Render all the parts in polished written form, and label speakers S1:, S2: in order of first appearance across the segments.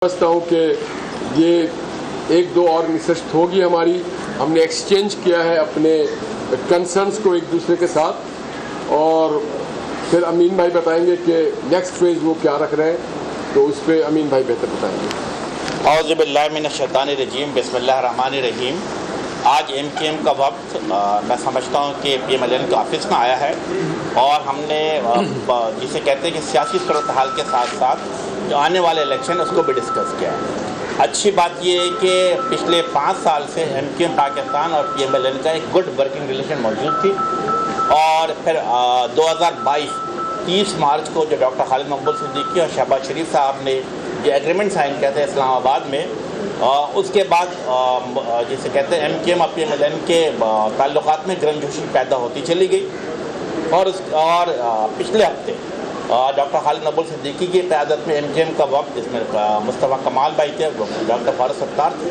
S1: समझता हूँ कि ये एक दो और नशस्त होगी हमारी। हमने एक्सचेंज किया है अपने कंसर्न्स को एक दूसरे के साथ, और फिर अमीन भाई बताएंगे कि नेक्स्ट फेज वो क्या रख रहे हैं, तो उस पर अमीन भाई बेहतर बताएंगे।
S2: औज़ु बिल्लाहि मिनश्शैतानिर्रजीम, बिस्मिल्लाहिर्रहमानिर्रहीम। आज एमकेएम का वक्त मैं समझता हूँ कि पीएमएलएन के ऑफिस में आया है और हमने जिसे कहते हैं कि सियासी सूरत हाल के साथ साथ जो आने वाले इलेक्शन उसको भी डिस्कस किया है। अच्छी बात ये है कि पिछले 5 साल से एमकेएम पाकिस्तान और पीएमएलएन का एक गुड वर्किंग रिलेशन मौजूद थी, और फिर 2022 30 मार्च को जो डॉक्टर खालिद मकबूल सिद्दीकी और शहबाज शरीफ साहब ने जो एग्रीमेंट साइन किया था इस्लामाबाद में, उसके बाद जिसे कहते हैं एमकेएम और पीएमएलएन के ताल्लुकात में गर्मजोशी पैदा होती चली गई। और पिछले हफ्ते डॉक्टर खालिद मकबूल सिद्दीकी की क़यादत में एमकेएम का वक्त, जिसमें मुस्तफ़ा कमाल भाई थे, डॉक्टर फारूक सत्तार थे,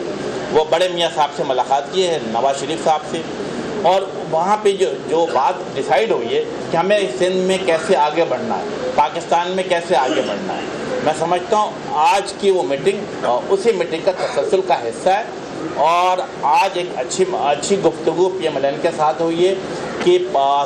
S2: वो बड़े मियाँ साहब से मुलाकात की है, नवाज शरीफ साहब से, और वहाँ पे जो बात डिसाइड हुई है कि हमें सिंध में कैसे आगे बढ़ना है, पाकिस्तान में कैसे आगे बढ़ना है। मैं समझता हूँ आज की वो मीटिंग उसी मीटिंग का तसलसल का हिस्सा है, और आज एक अच्छी गुफ्तगू पीएमएलएन के साथ हुई है कि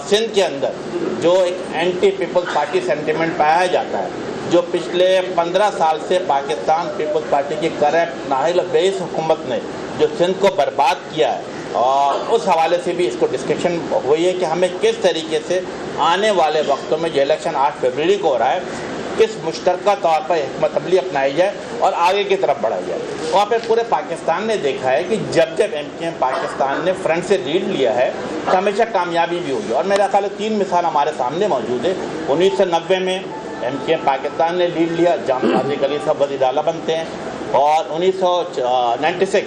S2: सिंध के अंदर जो एक एंटी पीपल्स पार्टी सेंटिमेंट पाया जाता है, जो पिछले 15 साल से पाकिस्तान पीपल्स पार्टी की करप्ट नाहिल बेस हुकूमत ने जो सिंध को बर्बाद किया है, और उस हवाले से भी इसको डिस्कशन हुई है कि हमें किस तरीके से आने वाले वक्तों में जो इलेक्शन 8 फरवरी को हो रहा है, किस मुश्तरका तौर पर हिकमत अमली अपनाई जाए और आगे की तरफ बढ़ाई जाए। वहाँ पर पूरे पाकिस्तान ने देखा है कि जब एमकेएम पाकिस्तान ने फ्रंट से लीड लिया है तो हमेशा कामयाबी भी हुई, और मेरा ख्याल है 3 मिसाल हमारे सामने मौजूद है। 1990 में एमकेएम पाकिस्तान ने लीड लिया, जाम सादिक अली साहब वज़ीर आला बनते हैं, और 1996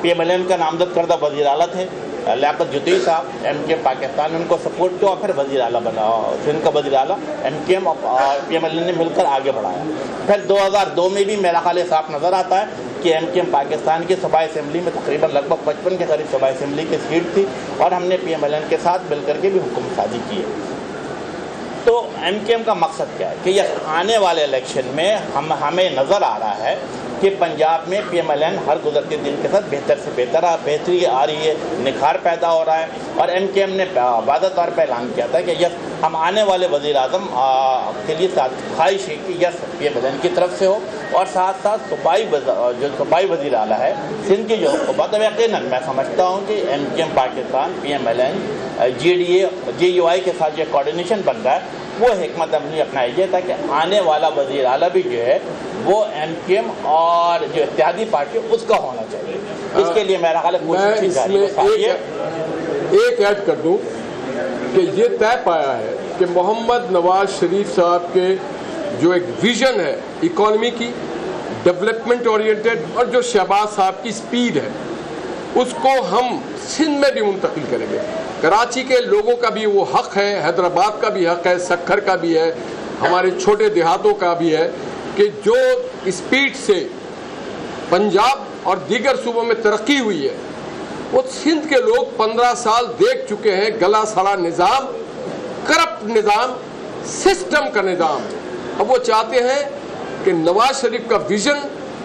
S2: पीएमएलएन का नामजद करदा वज़ीर आला थे लियाकत जुतई साहब, एमकेएम पाकिस्तान ने उनको सपोर्ट किया और फिर वज़ीर आला बना, सिंध का वज़ीर आला एमकेएम और पीएमएलएन ने मिलकर आगे बढ़ाया। फिर 2002 में भी मेरा ख्याल साफ नज़र आता है कि एमकेएम पाकिस्तान की सूबाई असेंबली में तकरीबन लगभग 55 के करीब सूबाई असेंबली की सीट थी, और हमने पीएमएलएन के साथ मिलकर के भी हुकूमत साजी की है। तो एमकेएम का मकसद क्या है कि यह आने वाले इलेक्शन में हमें नज़र आ रहा है कि पंजाब में पीएमएलएन हर गुजरते दिन के साथ बेहतर से बेहतरी आ रही है, निखार पैदा हो रहा है, और एमकेएम ने वादा तौर पर ऐलान किया था कि यस हम आने वाले वज़ीर आज़म के लिए ख्वाहिश है कि यस पीएमएलएन की तरफ से हो, और साथ साथ सूबाई वज़ीर आला है सिंध की जो हुकूमत है। यकीनन मैं समझता हूँ कि एमकेएम पाकिस्तान पीएमएलएन GDA JUI के साथ जो कोऑर्डिनेशन बन रहा है वो हिकमत अमली अपनाई जाए, ताकि आने वाला वज़ीर आला भी जो है वो एमकेएम और जो इत्तेहादी पार्टी उसका होना चाहिए। इसके लिए मेरा ख्याल है
S1: एक ऐड कर दूं कि ये तय पाया है कि मोहम्मद नवाज शरीफ साहब के जो एक विजन है इकॉनमी की, डेवलपमेंट ओरिएंटेड, और जो शहबाज साहब की स्पीड है, उसको हम सिंध में भी मुंतकिल करेंगे। कराची के लोगों का भी वो हक है, हैदराबाद का भी हक है, सक्खर का भी है, हमारे छोटे देहातों का भी है कि जो स्पीड से पंजाब और दीगर सूबों में तरक्की हुई है, वो सिंध के लोग 15 साल देख चुके हैं। गला सड़ा निज़ाम, करप्ट निज़ाम, सिस्टम का निज़ाम। अब वो चाहते हैं कि नवाज शरीफ का विजन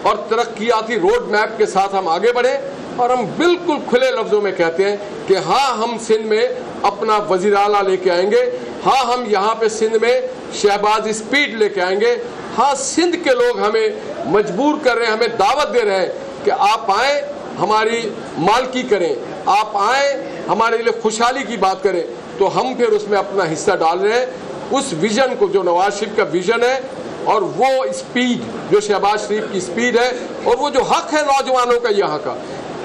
S1: और तरक्याती रोड मैप के साथ हम आगे बढ़ें, और हम बिल्कुल खुले लफ्ज़ों में कहते हैं कि हाँ हम सिंध में अपना वज़ीर आला लेके आएंगे, हाँ हम यहाँ पे सिंध में शहबाज स्पीड लेके आएंगे, हाँ सिंध के लोग हमें मजबूर कर रहे हैं, हमें दावत दे रहे हैं कि आप आएँ हमारी मालकी करें, आप आएँ हमारे लिए खुशहाली की बात करें, तो हम फिर उसमें अपना हिस्सा डाल रहे हैं। उस विज़न को जो नवाज शरीफ का विज़न है, और वो स्पीड जो शहबाज शरीफ की स्पीड है, और वो जो हक है नौजवानों का यहाँ का,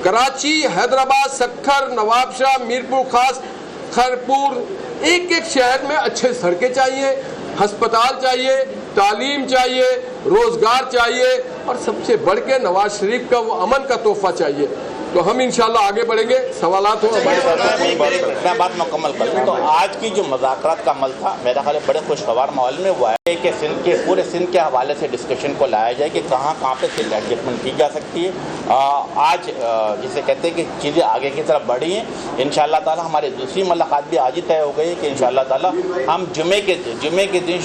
S1: कराची, हैदराबाद, सक्खर, नवाबशाह, मीरपुर खास, खैरपुर, एक एक शहर में अच्छे सड़कें चाहिए, हस्पताल चाहिए, तालीम चाहिए, रोज़गार चाहिए, और सबसे बढ़ के नवाज शरीफ का वो अमन का तोहफा चाहिए। تو ہم انشاءاللہ آگے بڑھیں گے. سوالات ہو ہمارے پاس؟
S2: میں بات مکمل کر لوں. تو آج کی جو مذاکرات کا عمل تھا میرا خیال ہے بڑے خوشگوار ماحول میں ہوا ہے کہ سندھ کے پورے سندھ کے حوالے سے ڈسکشن کو لایا جائے کہ کہاں پہ سندھ ایڈجسٹمنٹ کی جا سکتی ہے. آج جسے کہتے ہیں کہ چیزیں آگے کی طرف بڑھی ہیں. انشاءاللہ تعالی ہماری دوسری ملاقات بھی آج ہی طے ہو گئی ہے کہ انشاءاللہ تعالی ہم جمعے کے دن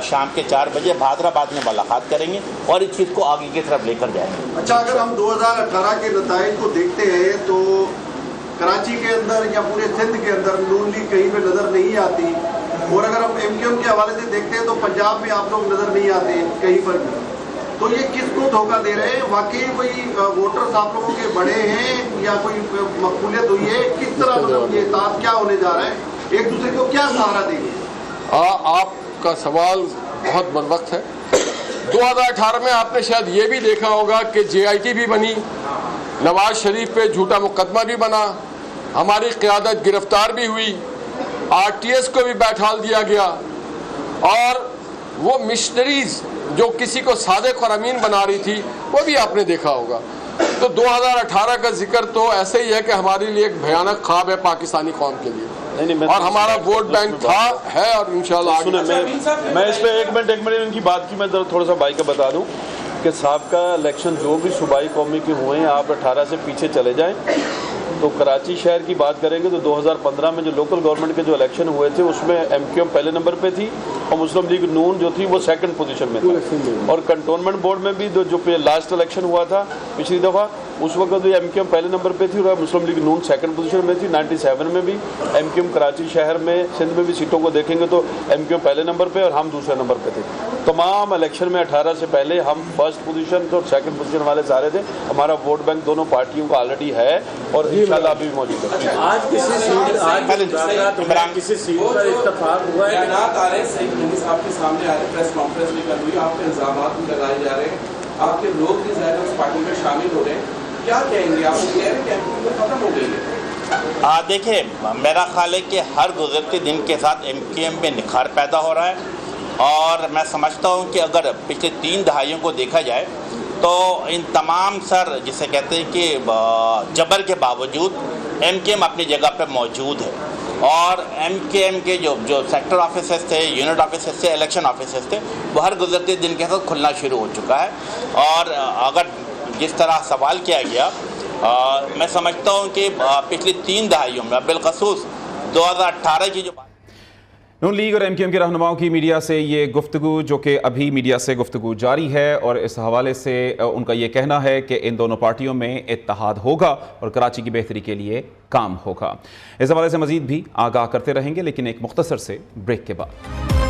S2: شام کے 4 بجے حیدرآباد میں ملاقات کریں گے اور اس چیز کو آگے کی طرف لے کر جائیں گے.
S3: اچھا، اگر ہم 2018 کے نتائج کو دیکھتے ہیں تو کراچی کے اندر یا پورے سندھ کے اندر نون لیگ کہیں پہ نظر نہیں آتی، اور اگر ہم ایم کیو ایم کے حوالے سے دیکھتے ہیں تو پنجاب میں آپ لوگ نظر نہیں آتے کہیں پر بھی. تو یہ کس کو دھوکہ دے رہے ہیں؟ واقعی کوئی ووٹرز آپ لوگوں کے بڑے ہیں یا کوئی مقبولیت ہوئی ہے؟ کس طرح مطلب یہ اتحاد کیا ہونے جا رہا ہے؟ ایک دوسرے کو کیا سہارا دیں گے؟
S1: آپ کا سوال بہت بروقت ہے. 2018 میں آپ نے شاید یہ بھی دیکھا ہوگا کہ JIT بھی بنی، نواز شریف پہ جھوٹا مقدمہ بھی بنا، ہماری قیادت گرفتار بھی ہوئی، RTS کو بھی بیٹھال دیا گیا، اور وہ مشنریز جو کسی کو صادق اور امین بنا رہی تھی وہ بھی آپ نے دیکھا ہوگا. تو 2018 کا ذکر تو ایسے ہی ہے کہ ہمارے لیے ایک بھیانک خواب ہے پاکستانی قوم کے لیے، اور ہمارا ووٹ بینک تھا، ہے، اور انشاءاللہ آگے.
S4: میں اس پہ ایک منٹ ان کی بات کی میں تھوڑا سا بھائی کا بتا دوں کہ سابقہ الیکشن جو بھی صوبائی قومی کے ہوئے ہیں، آپ 18 سے پیچھے چلے جائیں تو کراچی شہر کی بات کریں گے تو 2015 میں جو لوکل گورنمنٹ کے جو الیکشن ہوئے تھے اس میں MQM پہلے نمبر پہ تھی اور مسلم لیگ نون جو تھی وہ 2nd پوزیشن میں تھی. اور کنٹونمنٹ بورڈ میں بھی جو لاسٹ الیکشن ہوا تھا پچھلی دفعہ اس وقت بھی MQM پہلے نمبر پہ تھی اور مسلم لیگ نون 2nd پوزیشن میں تھی. 97 میں بھی MQM کراچی شہر میں سندھ میں بھی سیٹوں کو دیکھیں گے تو MQM پہلے نمبر پہ اور ہم دوسرے نمبر پہ تھے. تمام الیکشن میں 18 سے پہلے ہم 1st پوزیشن اور 2nd پوزیشن والے سارے تھے. ہمارا ووٹ بینک دونوں پارٹیوں کا آلریڈی ہے اور انشاءاللہ ابھی بھی موجود ہے.
S5: آج کسی سیٹ پر اتفاق ہوا ہے؟ بیانات آ رہے ہیں، سعید نبی صاحب کے سامنے آ رہے ہیں، پریس کانفرنس بھی کر ہوئی، آپ پہ الزامات بھی لگائے جا رہے ہیں، آپ کے لوگ بھی ظاہر اس پارٹی میں شامل ہو رہے ہیں. کیا کہیں گے؟ آپ کہہ رہے ہیں کہ MQM ختم ہو گئی ہے.
S2: دیکھیں میرا خیال ہے کہ ہر گزرتے دن کے ساتھ MQM میں نکھار پیدا ہو رہا ہے، اور میں سمجھتا ہوں کہ اگر پچھلے 3 دہائیوں کو دیکھا جائے تو ان تمام سر جسے کہتے ہیں کہ جبر کے باوجود MQM اپنی جگہ پہ موجود ہے. اور MQM کے جو سیکٹر آفیسز تھے، یونٹ آفیسز تھے، الیکشن آفیسز تھے، وہ ہر گزرتے دن کے ساتھ کھلنا شروع ہو چکا ہے. اور اگر جس طرح سوال کیا گیا، میں سمجھتا ہوں کہ پچھلی 3 دہائیوں میں بالخصوص 2018 کی جو
S6: نون لیگ اور MQM کے رہنماؤں کی میڈیا سے یہ گفتگو، جو کہ ابھی میڈیا سے گفتگو جاری ہے، اور اس حوالے سے ان کا یہ کہنا ہے کہ ان دونوں پارٹیوں میں اتحاد ہوگا اور کراچی کی بہتری کے لیے کام ہوگا. اس حوالے سے مزید بھی آگاہ کرتے رہیں گے، لیکن ایک مختصر سے بریک کے بعد.